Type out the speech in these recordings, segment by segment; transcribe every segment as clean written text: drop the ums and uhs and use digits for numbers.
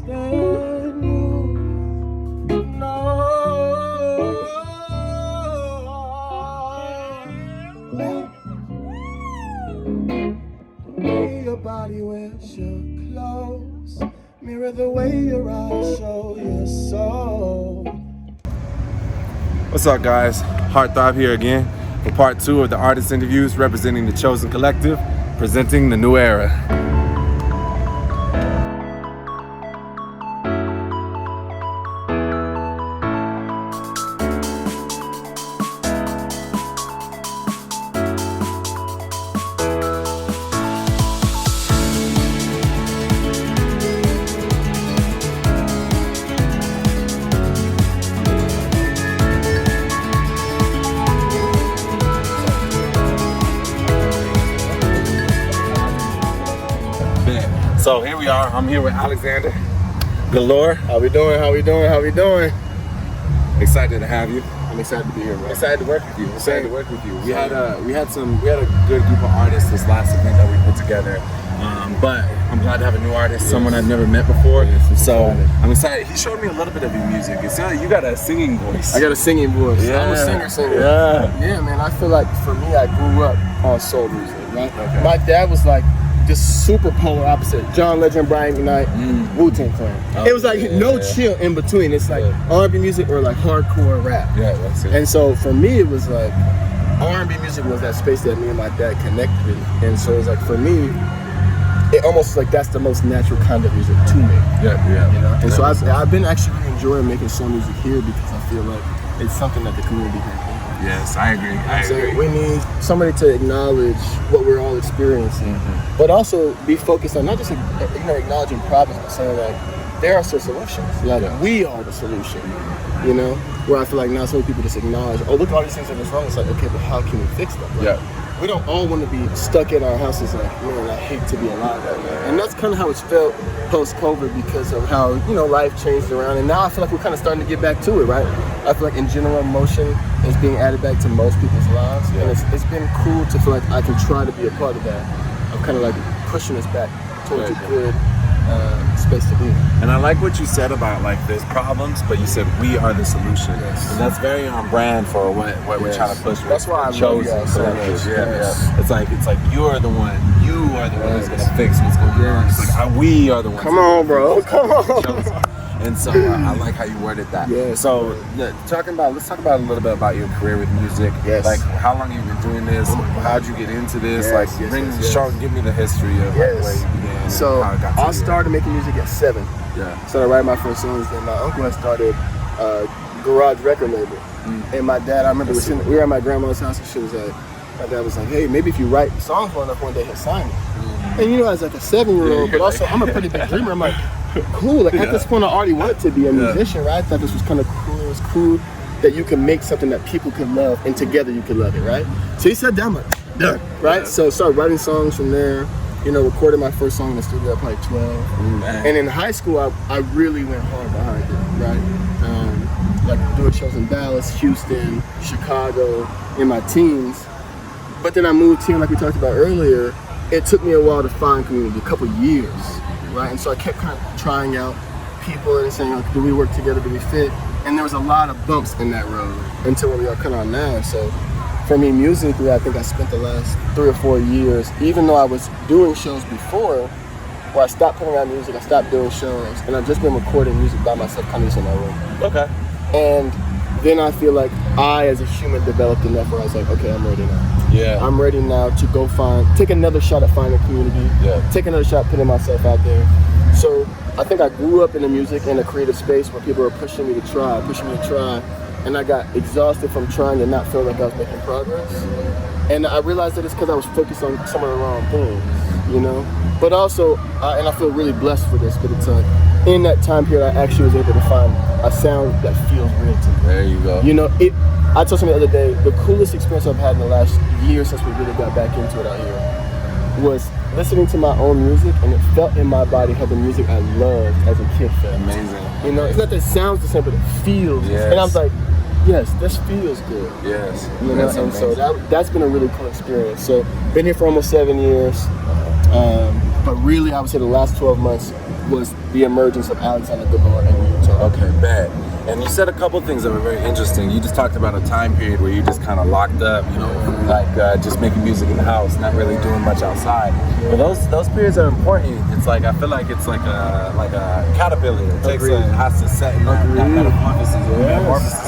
understand you. No. Your body wears your clothes, mirror the way your eyes show your soul. What's up, guys? Heartthrob here again for part 2 of the artist interviews representing the Chosen Collective, presenting the new era. So here we are. I'm here with Alexander Galore. How we doing? How we doing? How we doing? Excited to have you. I'm excited to be here, bro. Excited to work with you. Excited to work with you. We had a good group of artists this last event that we put together. But I'm glad to have a new artist, someone I've never met before. So I'm excited. He showed me a little bit of your music. It sounds like you got a singing voice. I got a singing voice. Yeah. I'm a singer. Yeah, man. I feel like for me, I grew up on soul music, right? Okay. My dad was like this super polar opposite. John Legend, Brian Unite, Wu-Tang Clan. It was like no chill in between. It's like R&B music or like hardcore rap. Yeah, that's it. And so for me, it was like R&B music was that space that me and my dad connected in. And so it was like for me, it almost like that's the most natural kind of music to me. Yeah. You know? And so I've been actually really enjoying making soul music here because I feel like it's something that the community can do. Yes, I agree. I agree. We need somebody to acknowledge what we're all experiencing, but also be focused on not just acknowledging problems, but saying like there are some solutions. Like we are the solution. You know, where I feel like now so many people just acknowledge, oh, look at all these things that are wrong. It's like, okay, but how can we fix them? Like, we don't all want to be stuck in our houses like, man, I hate to be alive right now. And that's kind of how it's felt post-COVID because of how, life changed around. And now I feel like we're kind of starting to get back to it, right? I feel like in general, emotion is being added back to most people's lives. And it's been cool to feel like I can try to be a part of that. I'm kind of like pushing us back towards a good space to be. And I like what you said about like there's problems, but you said we are the solution. Yes. And that's very on brand for what we're trying to push. That's why I Chosen love so much. Yeah. It's like you're the one. You are the one who's gonna fix what's going on. It's like we are the ones. Come on, bro. Come on. Chosen. And so I like how you worded that. Yes. So let's talk about a little bit about your career with music. Yes. Like how long have you been doing this? How'd you get into this? Give me the history of like, where you began. So and how it got to I started making music at 7. Yeah. Started writing my first songs. Then my uncle had started a garage record label. And my dad, I remember we were at my grandma's house and she was like, my dad was like, hey, maybe if you write songs well enough one day he'll sign me. And as like a 7-year-old, but also I'm a pretty big dreamer. I'm like, cool. Like at this point I already wanted to be a musician, right? I thought this was kind of cool. It was cool that you can make something that people could love and together you could love it, right? So he said that, I'm like, done, right? Yeah. So started writing songs from there, recorded my first song in the studio at probably 12. And in high school, I really went hard behind it, right? Like doing shows in Dallas, Houston, Chicago in my teens. But then I moved here, like we talked about earlier, it took me a while to find community, a couple years, right? And so I kept kind of trying out people and saying, do we work together, do we fit? And there was a lot of bumps in that road until where we are kind of now. So for me, musically, I think I spent the last 3 or 4 years, even though I was doing shows before, where I stopped putting out music, I stopped doing shows, and I've just been recording music by myself, kind of just in my room. Okay. And then I feel like I, as a human, developed enough where I was like, okay, I'm ready now. Yeah. I'm ready now to go take another shot at finding community. Yeah. Take another shot putting myself out there. So I think I grew up in the music in a creative space where people were pushing me to try. And I got exhausted from trying and not feel like I was making progress. And I realized that it's because I was focused on some of the wrong things, But also, and I feel really blessed for this, but it's like, in that time period, I actually was able to find a sound that feels real to me. There you go. I told somebody the other day, the coolest experience I've had in the last year since we really got back into it out here was listening to my own music, and it felt in my body how the music I loved as a kid felt. Amazing. It's not that it sounds the same, but it feels. Yes. And I was like, yes, this feels good. Yes. And so that's been a really cool experience. So been here for almost 7 years, but really I would say the last 12 months was the emergence of Alexander Galore and Utah. Okay, bad. And you said a couple things that were very interesting. You just talked about a time period where you just kind of locked up, you know, like just making music in the house, not really doing much outside. But those periods are important. It's like, I feel like it's like a caterpillar. It has to set in that metamorphosis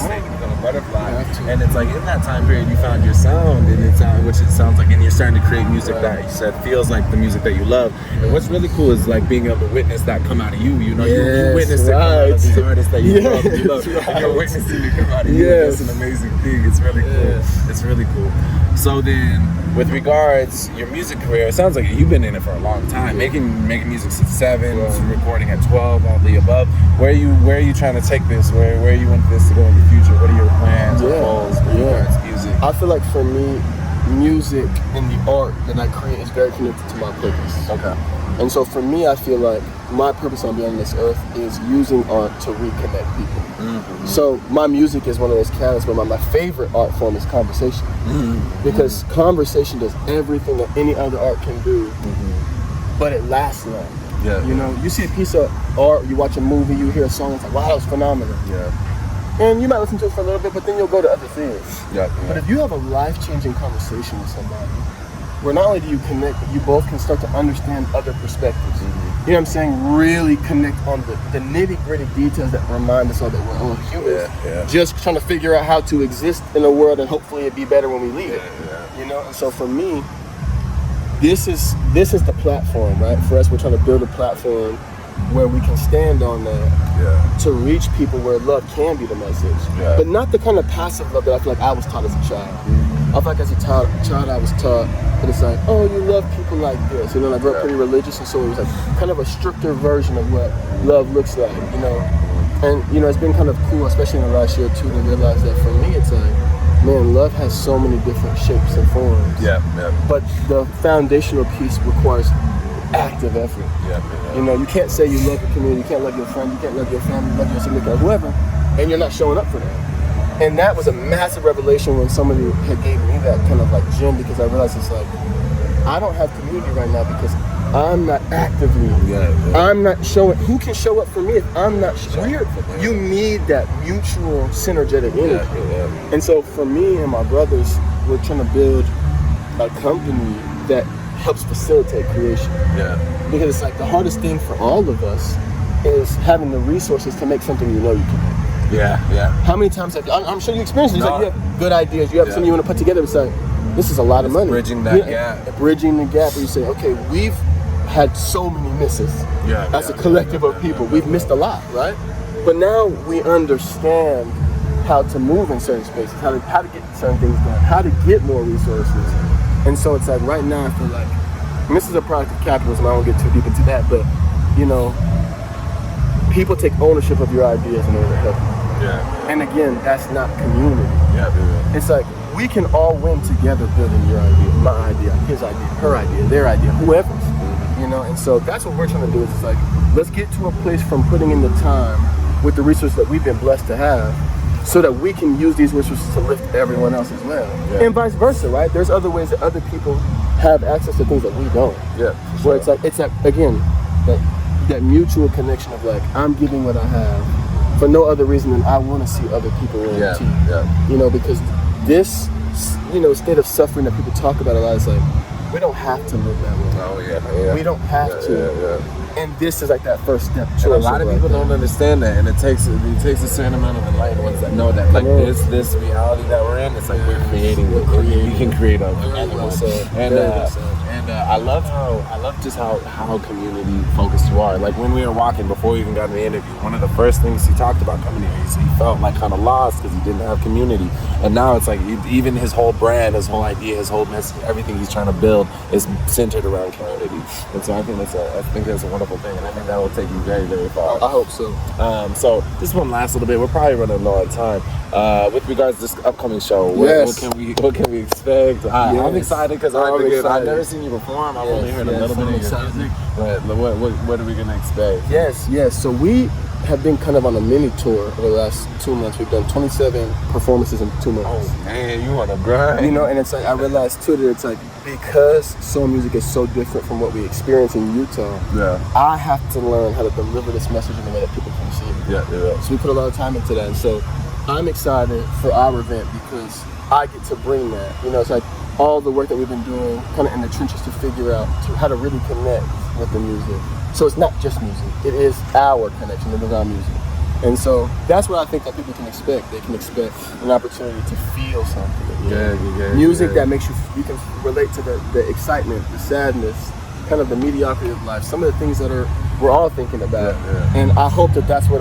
state to become a butterfly. And it's like in that time period you found your sound, and which it sounds like, and you're starting to create music that you said feels like the music that you love. And what's really cool is like being able to witness that come out of you. You know, you witnessed it come out of these artists that you love. And you're witnessing it come out of you. That's an amazing thing. It's really cool. It's really cool. So then, with regards your music career, it sounds like you've been in it for a long time, making music since 7, recording at 12, all the above. Where are you trying to take this? Where you want this to go in the future? What are your plans or goals with regards to music? I feel like for me, music and the art that I create is very connected to my purpose. Okay. And so for me, I feel like my purpose on being on this earth is using art to reconnect people. Mm-hmm. So my music is one of those canons, but my favorite art form is conversation. Mm-hmm. Because conversation does everything that any other art can do, but it lasts long. Yeah. You know, you see a piece of art, you watch a movie, you hear a song, it's like, wow, that was phenomenal. Yeah. And you might listen to it for a little bit, but then you'll go to other things. Yeah. But if you have a life-changing conversation with somebody, where not only do you connect, but you both can start to understand other perspectives. Mm-hmm. You know what I'm saying? Really connect on the nitty-gritty details that remind us all that we're all humans. Just trying to figure out how to exist in a world, and hopefully it'd be better when we leave it. You know? And so for me, this is the platform, right? For us, we're trying to build a platform where we can stand on that to reach people where love can be the message. But not the kind of passive love that I feel like I was taught as a child. I feel like as a child I was taught that it's like, oh, you love people like this. You know, and I grew up pretty religious, and so it was like kind of a stricter version of what love looks like, you know. And, you know, it's been kind of cool, especially in the last year or two, to realize that for me it's like, man, love has so many different shapes and forms. But the foundational piece requires active effort. You know, you can't say you love your community, you can't love your friend, you can't love your family, you love your significant other, whoever, and you're not showing up for that. And that was a massive revelation when somebody had gave me that kind of like gem, because I realized it's like, I don't have community right now because I'm not actively, I'm not showing. Who can show up for me if I'm not weird? You need that mutual synergetic energy. And so for me and my brothers, we're trying to build a company that helps facilitate creation. Because it's like the hardest thing for all of us is having the resources to make something you know you can. How many times have you, I'm sure you experienced it. Like you have good ideas, you have something you want to put together. It's like, this is a lot of money. Bridging that gap. Bridging the gap where you say, okay, we've had so many misses as a collective of people. We've missed a lot, right? But now we understand how to move in certain spaces, how to get certain things done, how to get more resources. And so it's like right now I feel like, and this is a product of capitalism, I won't get too deep into that, but you know, people take ownership of your ideas in order to help you. And again, that's not community. It's like we can all win together building your idea, my idea, his idea, her idea, their idea, whoever's. You know, and so that's what we're trying to do. Is it's like, let's get to a place from putting in the time with the resources that we've been blessed to have, so that we can use these resources to lift everyone else as well. And vice versa, right? There's other ways that other people have access to things that we don't. Where it's like, again, that mutual connection of like, I'm giving what I have for no other reason than I want to see other people in too. You know, because this, you know, state of suffering that people talk about a lot is like, we don't have to live that way. We don't have to. And this is like that first step. And a lot of people don't understand that, and it takes a certain amount of enlightened ones that know that, like this reality that we're in, it's like we're creating. We can create other. And I love just how community focused you are. Like when we were walking before you even got in the interview, one of the first things he talked about coming here, he said he felt like kind of lost because he didn't have community. And now it's like even his whole brand, his whole idea, his whole message, everything he's trying to build is centered around community. And so I think that's a wonderful thing, and I think that will take you very, very far. I hope so. So just one last little bit. We're probably running low on time. With regards to this upcoming show, what can we expect? I'm excited because I've never seen you perform. I've only heard a little bit of your music, but what are we gonna expect? Yes. So we have been kind of on a mini tour over the last 2 months. We've done 27 performances in 2 months. Oh man, you on a grind. You know, and it's like I realized too that it's like because soul music is so different from what we experience in Utah. Yeah. I have to learn how to deliver this message in a way that people can see it. Yeah. So we put a lot of time into that, and so I'm excited for our event because I get to bring that. You know, it's like all the work that we've been doing kind of in the trenches to figure out how to really connect with the music. So it's not just music, it is our connection, it is our music. And so that's what I think that people can expect. They can expect an opportunity to feel something. Music that makes you can relate to the excitement, the sadness, kind of the mediocrity of life, some of the things that we're all thinking about. And I hope that's what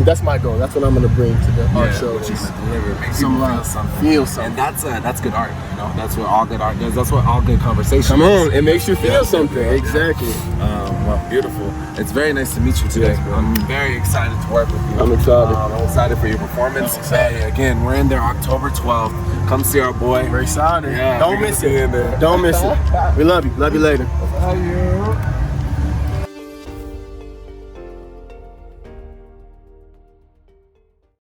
that's my goal. That's what I'm gonna bring to the art show. What you're gonna deliver, make some people feel something. And that's good art, you know. That's what all good art does. That's what all good conversation Come is. on, it makes you feel something. Exactly. Well, beautiful. It's very nice to meet you today. Yes, I'm very excited to work with you. I'm excited. I'm excited for your performance. Hey, again, we're in there October 12th. Come see our boy. We're excited. Yeah, Don't miss it. Don't miss it. We love you. Love you later. Love you.